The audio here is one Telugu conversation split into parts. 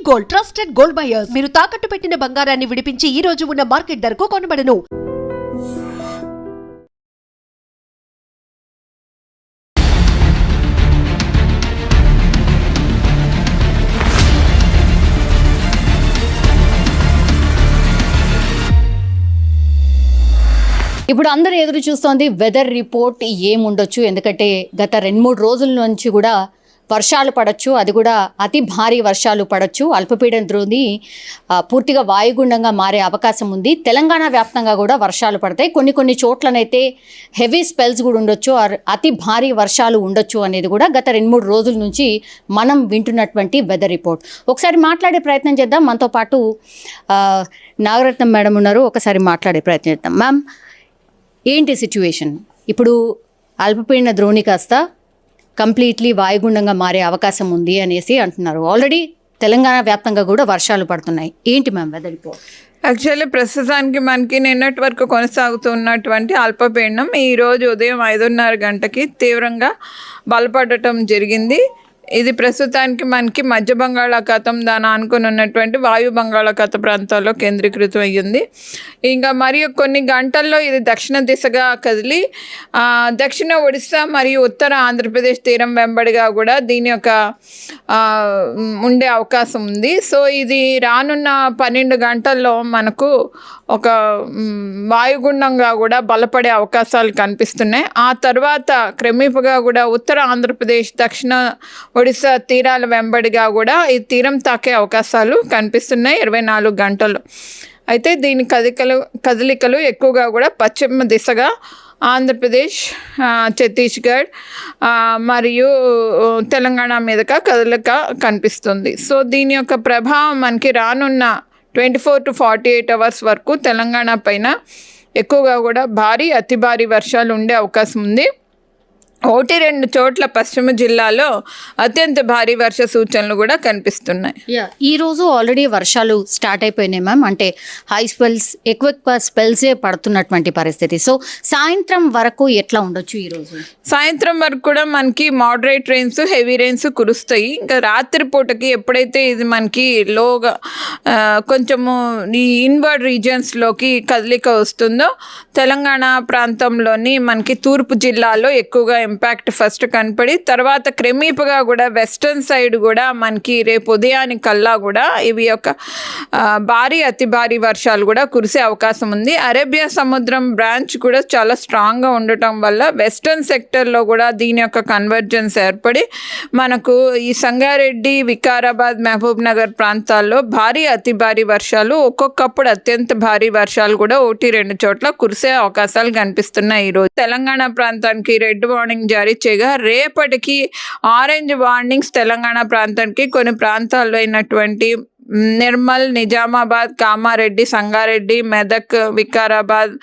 Gold, trusted gold buyers. మీరు తాకట్టు పెట్టిన బంగారాన్ని విడిపించి ఈ రోజు ఉన్న మార్కెట్ ధరకు కొనబడను. ఇప్పుడు అందరూ ఎదురు చూస్తోంది వెదర్ రిపోర్ట్ ఏముండొచ్చు. ఎందుకంటే గత 2-3 రోజుల నుంచి కూడా వర్షాలు పడవచ్చు, అది కూడా అతి భారీ వర్షాలు పడవచ్చు. అల్పపీడన ద్రోణి పూర్తిగా వాయుగుండంగా మారే అవకాశం ఉంది. తెలంగాణ వ్యాప్తంగా కూడా వర్షాలు పడతాయి. కొన్ని చోట్లనైతే హెవీ స్పెల్స్ కూడా ఉండొచ్చు, అతి భారీ వర్షాలు ఉండొచ్చు అనేది కూడా గత 2-3 రోజుల నుంచి మనం వింటున్నటువంటి వెదర్ రిపోర్ట్. ఒకసారి మాట్లాడే ప్రయత్నం చేద్దాం. మనతో పాటు నాగరత్నం మేడం ఉన్నారు, ఒకసారి మాట్లాడే ప్రయత్నం చేద్దాం. మ్యామ్, ఏంటి సిచ్యువేషన్? ఇప్పుడు అల్పపీడన ద్రోణి కాస్త కంప్లీట్లీ వాయుగుండంగా మారే అవకాశం ఉంది అనేసి అంటున్నారు. ఆల్రెడీ తెలంగాణ వ్యాప్తంగా కూడా వర్షాలు పడుతున్నాయి. ఏంటి మ్యామ్ వెదర్ రిపోర్ట్? యాక్చువల్లీ ప్రస్తుతానికి మనకి నిన్నటి వరకు కొనసాగుతున్నటువంటి అల్పపీడనం ఈరోజు ఉదయం 5:30 గంటకి తీవ్రంగా బలపడటం జరిగింది. ఇది ప్రస్తుతానికి మనకి మధ్య బంగాళాఖాతం దాని ఆనుకొని ఉన్నటువంటి వాయు బంగాళాఖాత ప్రాంతాల్లో కేంద్రీకృతం అయ్యింది. ఇంకా మరియు కొన్ని గంటల్లో ఇది దక్షిణ దిశగా కదిలి దక్షిణ ఒడిశా మరియు ఉత్తర ఆంధ్రప్రదేశ్ తీరం వెంబడిగా కూడా దీని యొక్క ఉండే అవకాశం ఉంది. సో ఇది రానున్న 12 గంటల్లో మనకు ఒక వాయుగుండంగా కూడా బలపడే అవకాశాలు కనిపిస్తున్నాయి. ఆ తర్వాత క్రమేపగా కూడా ఉత్తర ఆంధ్రప్రదేశ్ దక్షిణ ఒడిశా తీరాల వెంబడిగా కూడా ఈ తీరం తాకే అవకాశాలు కనిపిస్తున్నాయి 24 గంటలు. అయితే దీని కదలికలు ఎక్కువగా కూడా పశ్చిమ దిశగా ఆంధ్రప్రదేశ్, ఛత్తీస్గఢ్ మరియు తెలంగాణ మీదుగా కదలిక కనిపిస్తుంది. సో దీని యొక్క ప్రభావం మనకి రానున్న 24 to 48 అవర్స్ వరకు తెలంగాణ పైన ఎక్కువగా కూడా భారీ అతి భారీ వర్షాలు ఉండే అవకాశం ఉంది. 1-2 చోట్ల పశ్చిమ జిల్లాలో అత్యంత భారీ వర్ష సూచనలు కూడా కనిపిస్తున్నాయి. ఈరోజు ఆల్రెడీ వర్షాలు స్టార్ట్ అయిపోయినాయి మ్యామ్. అంటే హై స్పెల్స్, ఎక్కువ స్పెల్సే పడుతున్నటువంటి పరిస్థితి. సో సాయంత్రం వరకు ఎట్లా ఉండొచ్చు ఈరోజు? సాయంత్రం వరకు కూడా మనకి మోడరేట్ రెయిన్స్, హెవీ రెయిన్స్ కురుస్తాయి. ఇంకా రాత్రి పూటకి ఎప్పుడైతే ఇది మనకి లోగా కొంచెము ఈ ఇన్వర్డ్ రీజియన్స్లోకి కదలిక వస్తుందో తెలంగాణ ప్రాంతంలోని మనకి తూర్పు జిల్లాలో ఎక్కువగా ఇంపాక్ట్ ఫస్ట్ కనపడి తర్వాత క్రమేపగా కూడా వెస్టర్న్ సైడ్ కూడా మనకి రేపు ఉదయానికి కల్లా కూడా ఇవి యొక్క భారీ అతి భారీ వర్షాలు కూడా కురిసే అవకాశం ఉంది. అరేబియా సముద్రం బ్రాంచ్ కూడా చాలా స్ట్రాంగ్గా ఉండటం వల్ల వెస్టర్న్ సెక్టర్లో కూడా దీని యొక్క కన్వర్జెన్స్ ఏర్పడి మనకు ఈ సంగారెడ్డి, వికారాబాద్, మహబూబ్ నగర్ ప్రాంతాల్లో భారీ అతి భారీ వర్షాలు, ఒక్కొక్కప్పుడు అత్యంత భారీ వర్షాలు కూడా 1-2 చోట్ల కురిసే అవకాశాలు కనిపిస్తున్నాయి. ఈరోజు తెలంగాణ ప్రాంతానికి రెడ్ వార్నింగ్ జారీ చేయగా రేపటికి ఆరెంజ్ వార్నింగ్స్ తెలంగాణ ప్రాంతానికి కొన్ని ప్రాంతాల్లో అయినటువంటి నిర్మల్, నిజామాబాద్, కామారెడ్డి, సంగారెడ్డి, మెదక్, వికారాబాద్,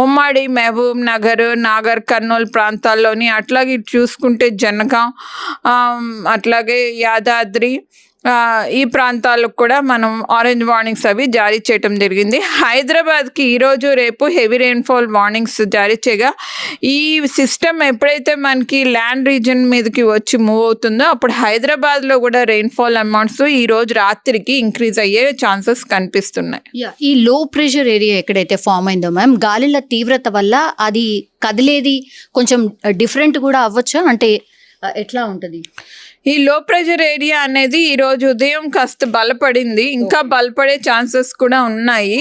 ఉమ్మడి, మహబూబ్ నగర్, నాగర్ కర్నూలు ప్రాంతాల్లోని, అట్లాగే చూసుకుంటే జనగాం, అట్లాగే యాదాద్రి ఈ ప్రాంతాలకు కూడా మనం ఆరెంజ్ వార్నింగ్స్ అవి జారీ చేయడం జరిగింది. హైదరాబాద్కి ఈరోజు రేపు హెవీ రెయిన్ఫాల్ వార్నింగ్స్ జారీ చేయగా ఈ సిస్టమ్ ఎప్పుడైతే మనకి ల్యాండ్ రీజన్ మీదకి వచ్చి మూవ్ అవుతుందో అప్పుడు హైదరాబాద్లో కూడా రెయిన్ఫాల్ అమౌంట్స్ ఈరోజు రాత్రికి ఇంక్రీజ్ అయ్యే ఛాన్సెస్ కనిపిస్తున్నాయి. ఈ లో ప్రెషర్ ఏరియా ఎక్కడైతే ఫామ్ అయిందో మ్యామ్, గాలిల తీవ్రత వల్ల అది కదిలేది కొంచెం డిఫరెంట్ కూడా అవ్వచ్చా? అంటే ఎట్లా ఉంటుంది? ఈ లో ప్రెషర్ ఏరియా అనేది ఈరోజు ఉదయం కాస్త బలపడింది, ఇంకా బలపడే ఛాన్సెస్ కూడా ఉన్నాయి.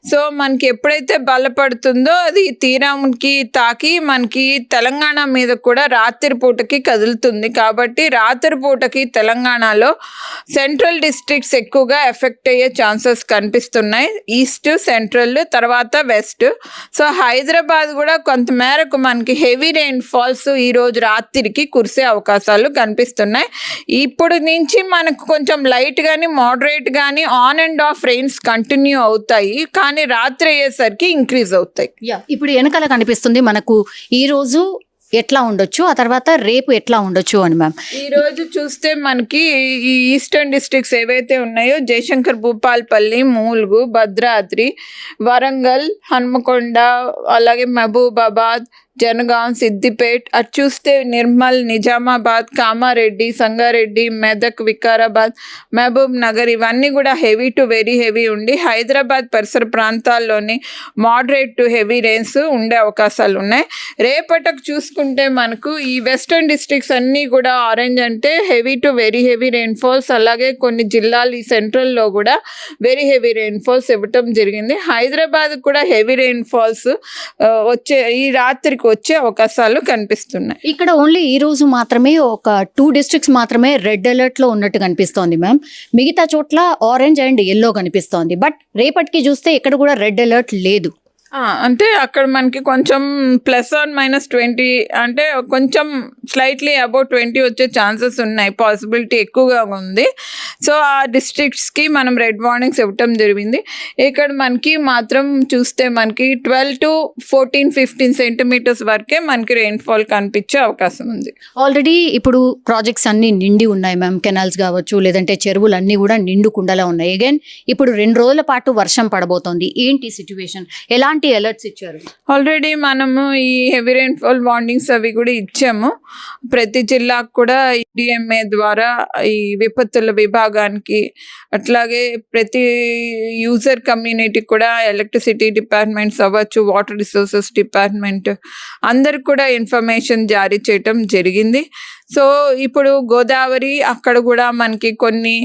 సో మనకి ఎప్పుడైతే బలపడుతుందో అది తీరానికి తాకి మనకి తెలంగాణ మీద కూడా రాత్రి పూటకి కదులుతుంది. కాబట్టి రాత్రి పూటకి తెలంగాణలో సెంట్రల్ డిస్ట్రిక్ట్స్ ఎక్కువగా ఎఫెక్ట్ అయ్యే ఛాన్సెస్ కనిపిస్తున్నాయి. ఈస్ట్, సెంట్రల్, తర్వాత వెస్ట్. సో హైదరాబాద్ కూడా కొంతమేరకు మనకి హెవీ రెయిన్ ఫాల్స్ ఈరోజు రాత్రికి కురిసే అవకాశాలు కనిపిస్తున్నాయి. ఇప్పుడు నుంచి మనకు కొంచెం లైట్ గానీ మోడరేట్ గానీ on and of rains continue అవుతాయి, కానీ రాత్రి అయ్యేసరికి ఇంక్రీజ్ అవుతాయి. ఇప్పుడు వెనకాల కనిపిస్తుంది మనకు ఈ రోజు ఎట్లా ఉండొచ్చు, ఆ తర్వాత రేపు ఎట్లా ఉండొచ్చు అని మ్యామ్. ఈ రోజు చూస్తే మనకి ఈ ఈస్టర్న్ డిస్ట్రిక్ట్స్ ఏవైతే ఉన్నాయో జయశంకర్, భూపాల్పల్లి, మూలుగు, భద్రాద్రి, వరంగల్, హన్మకొండ, అలాగే మహబూబాబాద్, జనగాం, సిద్దిపేట్, అటు చూస్తే నిర్మల్, నిజామాబాద్, కామారెడ్డి, సంగారెడ్డి, మెదక్, వికారాబాద్, మహబూబ్ నగర్ ఇవన్నీ కూడా హెవీ టు వెరీ హెవీ ఉండి హైదరాబాద్ పరిసర ప్రాంతాల్లోని మోడరేట్ టు హెవీ రెయిన్స్ ఉండే అవకాశాలు ఉన్నాయి. రేపటికి చూసుకుంటే మనకు ఈ వెస్టర్న్ డిస్ట్రిక్ట్స్ అన్నీ కూడా ఆరెంజ్ అంటే heavy to very heavy rainfalls, అలాగే కొన్ని జిల్లాలు ఈ సెంట్రల్లో కూడా వెరీ హెవీ రెయిన్ఫాల్స్ ఇవ్వటం జరిగింది. హైదరాబాద్ కూడా హెవీ రెయిన్ఫాల్స్ ఈ రాత్రికి వచ్చే అవకాశాలు కనిపిస్తున్నాయి. ఇక్కడ ఓన్లీ ఈ రోజు మాత్రమే ఒక 2 districts మాత్రమే రెడ్ అలర్ట్ లో ఉన్నట్టు కనిపిస్తోంది మ్యామ్. మిగతా చోట్ల ఆరెంజ్ అండ్ ఎల్లో కనిపిస్తోంది. బట్ రేపటికి చూస్తే ఇక్కడ కూడా రెడ్ అలర్ట్ లేదు. అంటే అక్కడ మనకి కొంచెం +or -20 అంటే కొంచెం స్లైట్లీ అబౌట్ 20 వచ్చే ఛాన్సెస్ ఉన్నాయి, పాసిబిలిటీ ఎక్కువగా ఉంది. సో ఆ డిస్ట్రిక్ట్స్కి మనం రెడ్ వార్నింగ్స్ ఇవ్వటం జరిగింది. ఇక్కడ మనకి మాత్రం చూస్తే మనకి 12 to 14-15 సెంటీమీటర్స్ వరకే మనకి రెయిన్ఫాల్ కనిపించే అవకాశం ఉంది. ఆల్రెడీ ఇప్పుడు ప్రాజెక్ట్స్ అన్ని నిండి ఉన్నాయి మ్యామ్. కెనాల్స్ కావచ్చు, లేదంటే చెరువులు అన్నీ కూడా నిండు కుండలా ఉన్నాయి. అగైన్ ఇప్పుడు 2 రోజుల పాటు వర్షం పడబోతోంది. ఏంటి సిచ్యువేషన్? ఎలాంటి అలర్ట్స్ ఇచ్చారు? ఆల్రెడీ మనము ఈ హెవీ రెయిన్ఫాల్ వార్నింగ్స్ అవి కూడా ఇచ్చాము. ప్రతి జిల్లాకు కూడా డిఎంఏ ద్వారా ఈ విపత్తుల విభాగానికి, అట్లాగే ప్రతి యూజర్ కమ్యూనిటీకి కూడా ఎలక్ట్రిసిటీ డిపార్ట్మెంట్స్ అవ్వచ్చు, వాటర్ రిసోర్సెస్ డిపార్ట్మెంట్ అందరికి కూడా ఇన్ఫర్మేషన్ జారీ చేయటం జరిగింది. సో ఇప్పుడు గోదావరి అక్కడ కూడా మనకి కొన్ని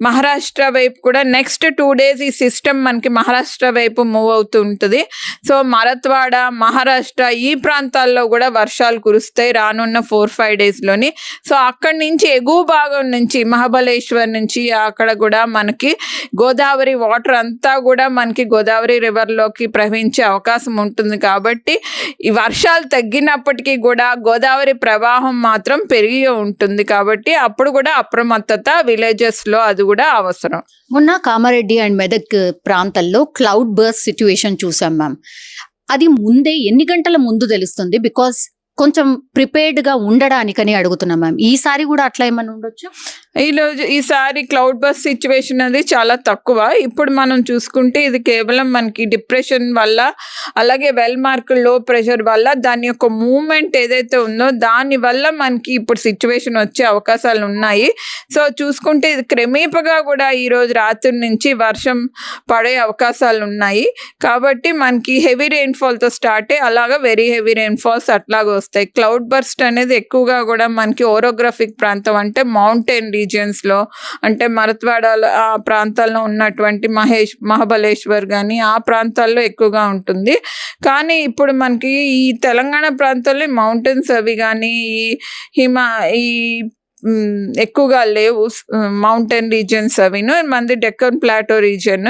మహారాష్ట్ర వైపు కూడా నెక్స్ట్ 2 days ఈ సిస్టమ్ మనకి మహారాష్ట్ర వైపు మూవ్ అవుతూ ఉంటుంది. సో మరత్వాడ, మహారాష్ట్ర ఈ ప్రాంతాల్లో కూడా వర్షాలు కురుస్తాయి రానున్న 4-5 daysలోని. సో అక్కడి నుంచి ఎగువ భాగం నుంచి మహాబలేశ్వర్ నుంచి అక్కడ కూడా మనకి గోదావరి వాటర్ అంతా కూడా మనకి గోదావరి రివర్లోకి ప్రవహించే అవకాశం ఉంటుంది. కాబట్టి ఈ వర్షాలు తగ్గినప్పటికీ కూడా గోదావరి ప్రవాహం మాత్రం పెరిగి ఉంటుంది. కాబట్టి అప్పుడు కూడా అప్రమత్తత విలేజెస్లో అది కూడా అవసరం. మొన్న కామారెడ్డి అండ్ మెదక్ ప్రాంతాల్లో క్లౌడ్ బర్స్ట్ సిచ్యువేషన్ చూసాం మ్యామ్. అది ముందే ఎన్ని గంటల ముందు తెలుస్తుంది? బికాస్ కొంచెం ప్రిపేర్డ్గా ఉండడానికని అడుగుతున్నాం మ్యామ్. ఈసారి కూడా అట్లా ఏమైనా ఉండొచ్చు? ఈసారి క్లౌడ్ బర్స్ట్ సిచ్యువేషన్ అది చాలా తక్కువ. ఇప్పుడు మనం చూసుకుంటే ఇది కేవలం మనకి డిప్రెషన్ వల్ల, అలాగే వెల్ మార్క్ లో ప్రెషర్ వల్ల దాని యొక్క మూవ్మెంట్ ఏదైతే ఉందో దాని వల్ల మనకి ఇప్పుడు సిచ్యువేషన్ వచ్చే అవకాశాలు ఉన్నాయి. సో చూసుకుంటే ఇది క్రమేపగా కూడా ఈరోజు రాత్రి నుంచి వర్షం పడే అవకాశాలు ఉన్నాయి. కాబట్టి మనకి హెవీ రెయిన్ఫాల్తో స్టార్ట్ అయ్యి అలాగా వెరీ హెవీ రెయిన్ఫాల్స్ అట్లాగా వస్తాయి. క్లౌడ్ బర్స్ట్ అనేది ఎక్కువగా కూడా మనకి ఓరోగ్రఫిక్ ప్రాంతం అంటే మౌంటైన్ రీజియన్స్లో, అంటే మరత్వాడ ఆ ప్రాంతాల్లో ఉన్నటువంటి మహాబలేశ్వర్ కానీ ఆ ప్రాంతాల్లో ఎక్కువగా ఉంటుంది. కానీ ఇప్పుడు మనకి ఈ తెలంగాణ ప్రాంతాల్లో మౌంటైన్స్ అవి కానీ ఈ ఎక్కువగా లేవు మౌంటైన్ రీజియన్స్ అవిను, మనది డెక్కన్ ప్లాటో రీజియన్.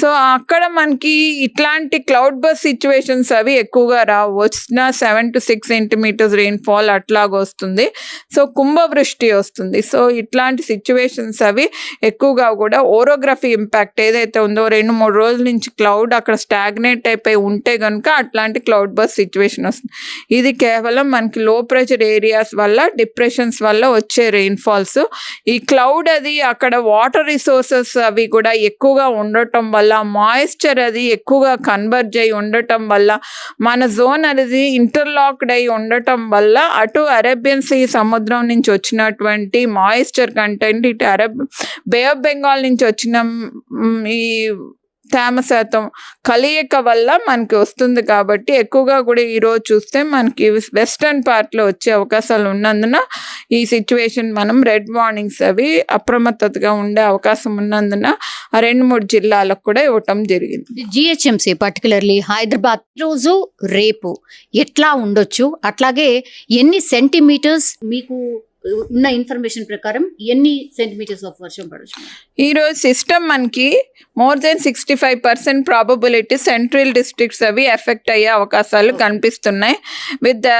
సో అక్కడ మనకి ఇట్లాంటి క్లౌడ్ బర్స్ట్ సిచ్యువేషన్స్ అవి ఎక్కువగా రావు. వచ్చిన 7 to 6 సెంటీమీటర్స్ రెయిన్ఫాల్ అట్లాగా వస్తుంది. సో కుంభవృష్టి వస్తుంది. సో ఇట్లాంటి సిచ్యువేషన్స్ అవి ఎక్కువగా కూడా ఓరోగ్రఫీ ఇంపాక్ట్ ఏదైతే ఉందో 2-3 రోజుల నుంచి క్లౌడ్ అక్కడ స్టాగ్నేట్ అయిపోయి ఉంటే కనుక అట్లాంటి క్లౌడ్ బర్స్ట్ సిచ్యువేషన్ వస్తుంది. ఇది కేవలం మనకి లో ప్రెషర్ ఏరియాస్ వల్ల, డిప్రెషన్స్ వల్ల వచ్చే రెయిన్ఫాల్స్. ఈ క్లౌడ్ అది అక్కడ వాటర్ రిసోర్సెస్ అవి కూడా ఎక్కువగా ఉండటం వల్ల, మాయిశ్చర్ అది ఎక్కువగా కన్వర్జ్ అయి ఉండటం వల్ల, మన జోన్ అనేది ఇంటర్లాక్డ్ అయి ఉండటం వల్ల అటు అరేబియన్ సీ సముద్రం నుంచి వచ్చినటువంటి మాయిశ్చర్ కంటెంట్, ఇటు బే ఆఫ్ బెంగాల్ నుంచి వచ్చిన ఈ తేమ శాతం కలయిక వల్ల మనకి వస్తుంది. కాబట్టి ఎక్కువగా కూడా ఈరోజు చూస్తే మనకి వెస్టర్న్ పార్ట్లో వచ్చే అవకాశాలు ఉన్నందున ఈ సిచ్యువేషన్ మనం రెడ్ వార్నింగ్స్ అవి అప్రమత్తతగా ఉండే అవకాశం ఉన్నందున 2-3 జిల్లాలకు కూడా ఇవ్వటం జరిగింది. జిహెచ్ఎంసీ పర్టికులర్లీ హైదరాబాద్ రోజు రేపు ఎట్లా ఉండొచ్చు, అట్లాగే ఎన్ని సెంటీమీటర్స్ మీకు ఉన్న ఇన్ఫర్మేషన్ ప్రకారం ఎన్ని సెంటీమీటర్స్ ఆఫ్ వర్షం పడచ్చు? ఈరోజు సిస్టమ్ మనకి more than 65% probability central districts అవి ఎఫెక్ట్ అయ్యే అవకాశాలు కనిపిస్తున్నాయి విత్ ద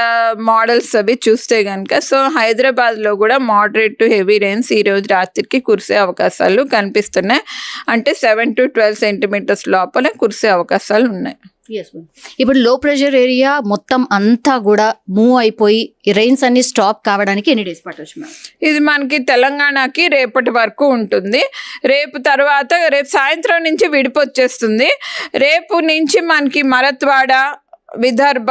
మోడల్స్ అవి చూస్తే కనుక. సో హైదరాబాద్లో కూడా మోడరేట్ టు హెవీ రెయిన్స్ ఈరోజు రాత్రికి కురిసే అవకాశాలు కనిపిస్తున్నాయి. అంటే 7 to 12 సెంటీమీటర్స్ లోపల కురిసే అవకాశాలు ఉన్నాయి. ఇప్పుడు లో ప్రెషర్ ఏరియా మొత్తం అంతా కూడా మూవ్ అయిపోయి రెయిన్స్ అన్ని స్టాప్ కావడానికి ఎన్ని డేస్ పట్టవచ్చు మ్యామ్? ఇది మనకి తెలంగాణకి రేపటి వరకు ఉంటుంది. రేపు సాయంత్రం నుంచి విడిపొచ్చేస్తుంది. రేపు నుంచి మనకి మరత్వాడ, విదర్భ,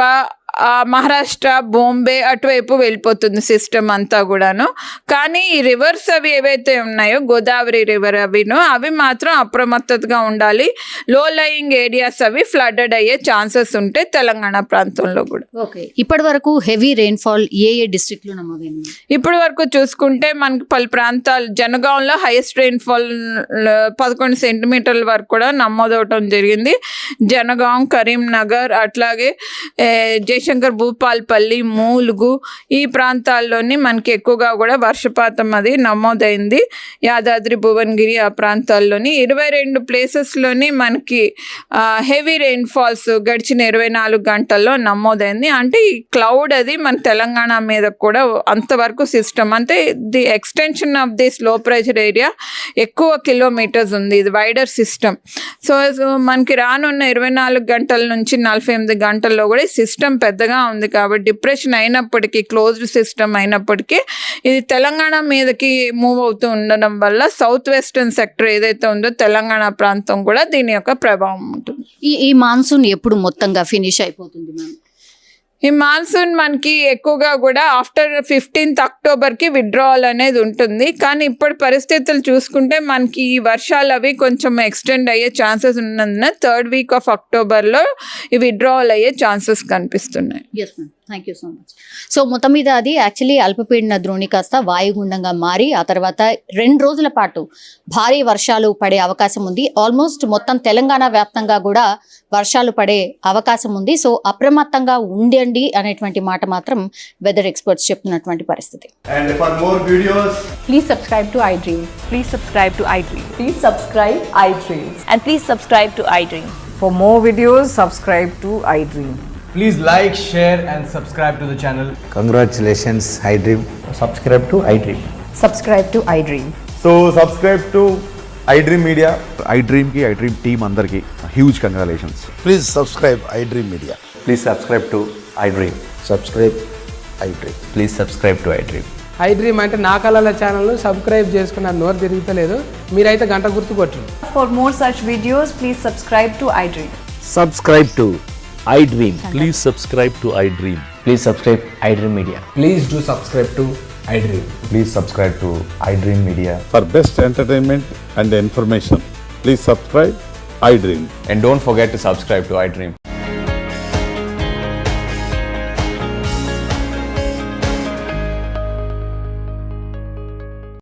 మహారాష్ట్ర, బాంబే అటువైపు వెళ్ళిపోతుంది సిస్టమ్ అంతా కూడాను. కానీ ఈ రివర్స్ అవి ఏవైతే ఉన్నాయో గోదావరి రివర్ అవి మాత్రం అప్రమత్తతగా ఉండాలి. లో లయింగ్ ఏరియాస్ అవి ఫ్లడెడ్ అయ్యే ఛాన్సెస్ ఉంటాయి తెలంగాణ ప్రాంతంలో కూడా. ఓకే, ఇప్పటి వరకు హెవీ రెయిన్ఫాల్ ఏ డిస్ట్రిక్ట్లో నమోదైంది? ఇప్పటి వరకు చూసుకుంటే మనకి పలు ప్రాంతాలు, జనగాంలో హైయెస్ట్ రెయిన్ఫాల్ 11 సెంటీమీటర్ల వరకు కూడా నమోదవటం జరిగింది. జనగాం, కరీంనగర్, అట్లాగే జయశంకర్ భూపాల్పల్లి, మూలుగు ఈ ప్రాంతాల్లోని మనకి ఎక్కువగా కూడా వర్షపాతం అది నమోదైంది. యాదాద్రి, భువనగిరి ఆ ప్రాంతాల్లోని 22 ప్లేసెస్లోని మనకి హెవీ రెయిన్ఫాల్స్ గడిచిన 24 గంటల్లో నమోదైంది. అంటే ఈ క్లౌడ్ అది మన తెలంగాణ మీద కూడా అంతవరకు సిస్టమ్, అంటే ది ఎక్స్టెన్షన్ ఆఫ్ దిస్ లో ప్రెషర్ ఏరియా ఎక్కువ కిలోమీటర్స్ ఉంది. ఇది వైడర్ సిస్టమ్. సో మనకి రానున్న 24 గంటల నుంచి 48 గంటల్లో కూడా ఈ సిస్టమ్ పెద్దగా ఉంది కాబట్టి డిప్రెషన్ అయినప్పటికీ, క్లోజ్డ్ సిస్టమ్ అయినప్పటికీ ఇది తెలంగాణ మీదకి మూవ్ అవుతూ ఉండడం వల్ల సౌత్ వెస్టర్న్ సెక్టర్ ఏదైతే ఉందో తెలంగాణ ప్రాంతం కూడా దీని యొక్క ప్రభావం ఉంటుంది. ఈ మాన్సూన్ ఎప్పుడు మొత్తంగా ఫినిష్ అయిపోతుంది మ్యామ్? ఈ మాన్సూన్ మనకి ఎక్కువగా కూడా ఆఫ్టర్ 15th అక్టోబర్కి విత్డ్రావల్ అనేది ఉంటుంది. కానీ ఇప్పటి పరిస్థితులు చూసుకుంటే మనకి ఈ వర్షాలు అవి కొంచెం ఎక్స్టెండ్ అయ్యే ఛాన్సెస్ ఉన్నందున 3rd week of అక్టోబర్లో ఈ విత్డ్రావల్ అయ్యే ఛాన్సెస్ కనిపిస్తున్నాయి. Yes ma'am, thank you so much. So మొత్తం మీద అది యాక్చువల్లీ అల్పపీడన ద్రోణి కాస్త వాయుగుండంగా మారి ఆ తర్వాత 2 రోజుల పాటు భారీ వర్షాలు పడే అవకాశం ఉంది. ఆల్మోస్ట్ మొత్తం తెలంగాణ వ్యాప్తంగా కూడా వర్షాలు పడే అవకాశం ఉంది. సో అప్రమత్తంగా ఉండండి అనేటువంటి మాట మాత్రం వెదర్ ఎక్స్పర్ట్స్ చెప్తున్నటువంటి పరిస్థితి. And for more videos, Please subscribe to iDream. Please subscribe to iDream. Please subscribe iDream. And please subscribe to iDream. For more videos, subscribe to iDream. please like, share and subscribe to the channel. Congratulations, iDream. Subscribe to iDream. Subscribe to iDream. So subscribe to iDream Media. iDream team andarki huge congratulations. Please subscribe iDream Media. Please subscribe to iDream. Subscribe iDream. Please subscribe to iDream. iDream అంటే నా కళల ఛానల్ను సబ్స్క్రైబ్ చేసుకున్న నోరు తిరుగుతలేదు, మీరైతే గంట గుర్తు కొట్టండి. For more such videos, please subscribe to iDream. Subscribe to iDream. Please subscribe to iDream. Please subscribe iDream Media. Please do subscribe to iDream. Please subscribe to iDream Media. For best entertainment and information, please subscribe iDream. And don't forget to subscribe to iDream.